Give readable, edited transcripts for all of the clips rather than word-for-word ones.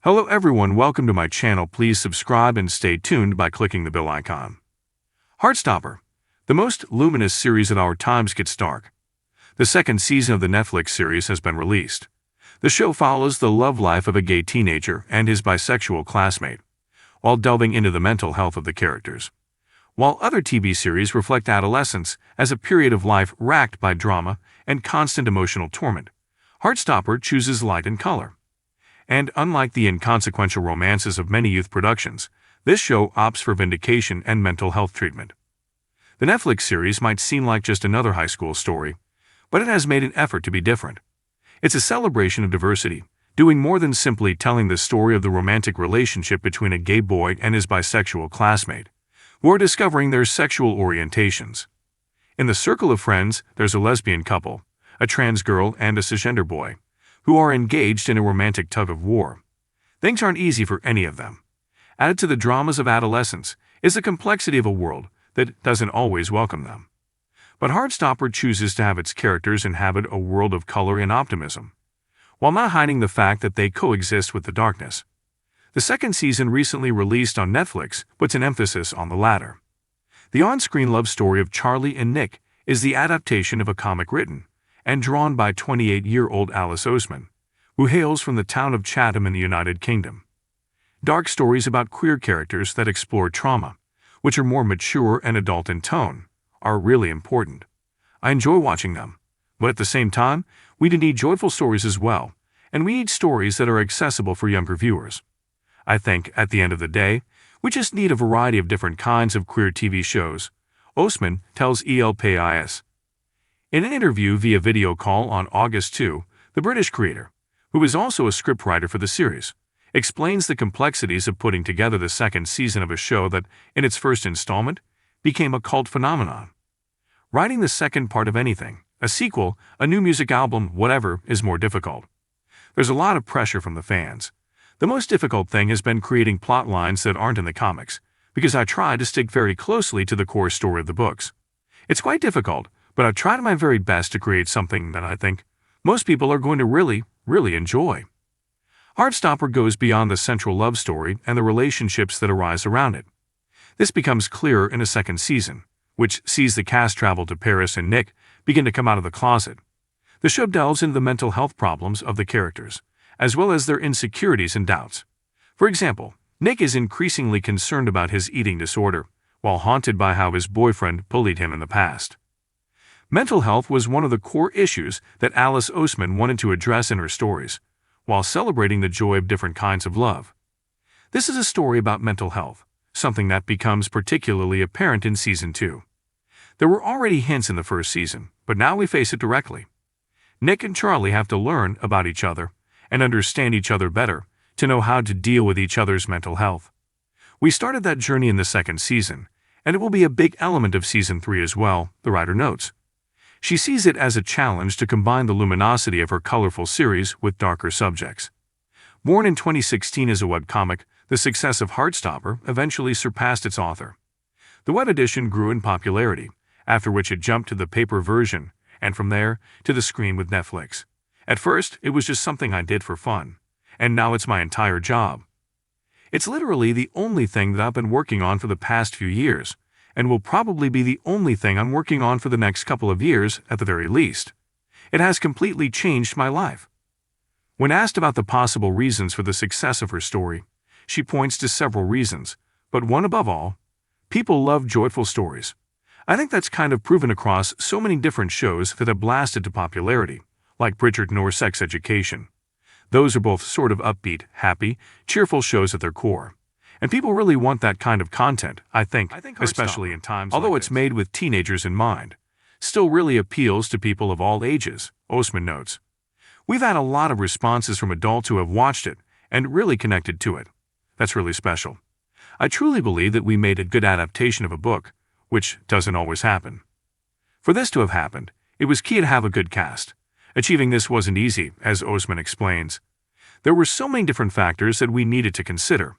Hello everyone, welcome to my channel. Please subscribe and stay tuned by clicking the bell icon. Heartstopper, the most luminous series of our times, gets dark. The second season of the Netflix series has been released. The show follows the love life of a gay teenager and his bisexual classmate, while delving into the mental health of the characters. While other TV series reflect adolescence as a period of life racked by drama and constant emotional torment, Heartstopper chooses light and color. And unlike the inconsequential romances of many youth productions, this show opts for vindication and mental health treatment. The Netflix series might seem like just another high school story, but it has made an effort to be different. It's a celebration of diversity, doing more than simply telling the story of the romantic relationship between a gay boy and his bisexual classmate, who are discovering their sexual orientations. In the circle of friends, there's a lesbian couple, a trans girl and a cisgender boy, who are engaged in a romantic tug-of-war. Things aren't easy for any of them. Added to the dramas of adolescence is the complexity of a world that doesn't always welcome them. But Heartstopper chooses to have its characters inhabit a world of color and optimism, while not hiding the fact that they coexist with the darkness. The second season, recently released on Netflix, puts an emphasis on the latter. The on-screen love story of Charlie and Nick is the adaptation of a comic written and drawn by 28-year-old Alice Oseman, who hails from the town of Chatham in the United Kingdom. Dark stories about queer characters that explore trauma, which are more mature and adult in tone, are really important. I enjoy watching them, but at the same time, we do need joyful stories as well, and we need stories that are accessible for younger viewers. I think, at the end of the day, we just need a variety of different kinds of queer TV shows, Oseman tells ELPIS. In an interview via video call on August 2, the British creator, who is also a scriptwriter for the series, explains the complexities of putting together the second season of a show that, in its first installment, became a cult phenomenon. Writing the second part of anything, a sequel, a new music album, whatever, is more difficult. There's a lot of pressure from the fans. The most difficult thing has been creating plot lines that aren't in the comics, because I try to stick very closely to the core story of the books. It's quite difficult, but I've tried my very best to create something that I think most people are going to really enjoy. Heartstopper goes beyond the central love story and the relationships that arise around it. This becomes clearer in a second season, which sees the cast travel to Paris and Nick begin to come out of the closet. The show delves into the mental health problems of the characters, as well as their insecurities and doubts. For example, Nick is increasingly concerned about his eating disorder, while haunted by how his boyfriend bullied him in the past. Mental health was one of the core issues that Alice Oseman wanted to address in her stories, while celebrating the joy of different kinds of love. This is a story about mental health, something that becomes particularly apparent in Season 2. There were already hints in the first season, but now we face it directly. Nick and Charlie have to learn about each other and understand each other better to know how to deal with each other's mental health. We started that journey in the second season, and it will be a big element of Season 3 as well, the writer notes. She sees it as a challenge to combine the luminosity of her colorful series with darker subjects. Born in 2016 as a webcomic, the success of Heartstopper eventually surpassed its author. The web edition grew in popularity, after which it jumped to the paper version, and from there, to the screen with Netflix. At first, it was just something I did for fun, and now it's my entire job. It's literally the only thing that I've been working on for the past few years, and will probably be the only thing I'm working on for the next couple of years at the very least. It has completely changed my life. When asked about the possible reasons for the success of her story, she points to several reasons, but one above all: people love joyful stories. I think that's kind of proven across so many different shows that have blasted to popularity, like Bridgerton or Sex Education. Those are both sort of upbeat, happy, cheerful shows at their core. And people really want that kind of content, I think especially in times although like it's made with teenagers in mind, still really appeals to people of all ages, Oseman notes. We've had a lot of responses from adults who have watched it and really connected to it. That's really special. I truly believe that we made a good adaptation of a book, which doesn't always happen. For this to have happened, it was key to have a good cast. Achieving this wasn't easy, as Oseman explains. There were so many different factors that we needed to consider.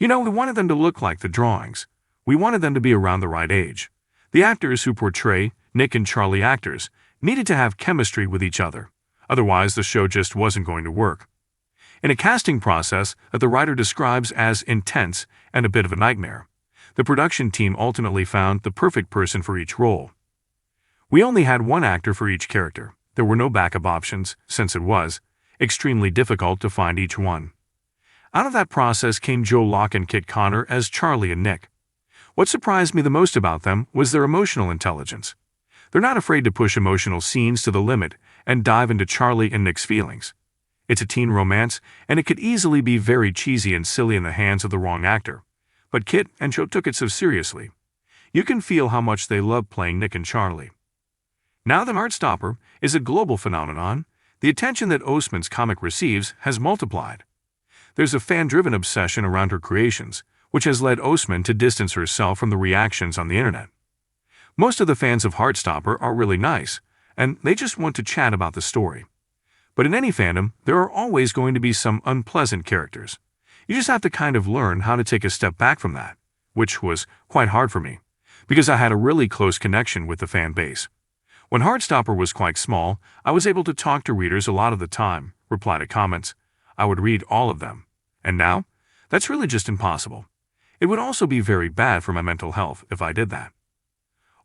We wanted them to look like the drawings. We wanted them to be around the right age. The actors who portray Nick and Charlie needed to have chemistry with each other. Otherwise, the show just wasn't going to work. in a casting process that the writer describes as intense and a bit of a nightmare. The production team ultimately found the perfect person for each role. We only had one actor for each character. There were no backup options, since it was extremely difficult to find each one. Out of that process came Joe Locke and Kit Connor as Charlie and Nick. What surprised me the most about them was their emotional intelligence. They're not afraid to push emotional scenes to the limit and dive into Charlie and Nick's feelings. It's a teen romance, and it could easily be very cheesy and silly in the hands of the wrong actor. But Kit and Joe took it so seriously. You can feel how much they love playing Nick and Charlie. Now that Heartstopper is a global phenomenon, the attention that Ostman's comic receives has multiplied. There's a fan-driven obsession around her creations, which has led Ostman to distance herself from the reactions on the internet. Most of the fans of Heartstopper are really nice, and they just want to chat about the story. But in any fandom, there are always going to be some unpleasant characters. You just have to kind of learn how to take a step back from that, which was quite hard for me, because I had a really close connection with the fan base. When Heartstopper was quite small, I was able to talk to readers a lot of the time, reply to comments. I would read all of them. And now, that's really just impossible. It would also be very bad for my mental health if I did that.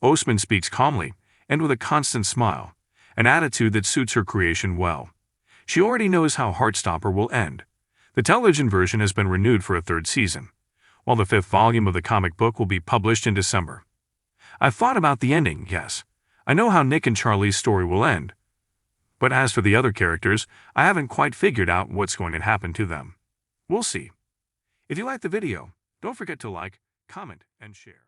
Ostman speaks calmly and with a constant smile, an attitude that suits her creation well. She already knows how Heartstopper will end. The television version has been renewed for a third season, while the 5th volume of the comic book will be published in December. I've thought about the ending, yes. I know how Nick and Charlie's story will end. But as for the other characters, I haven't quite figured out what's going to happen to them. We'll see. If you liked the video, don't forget to like, comment, and share.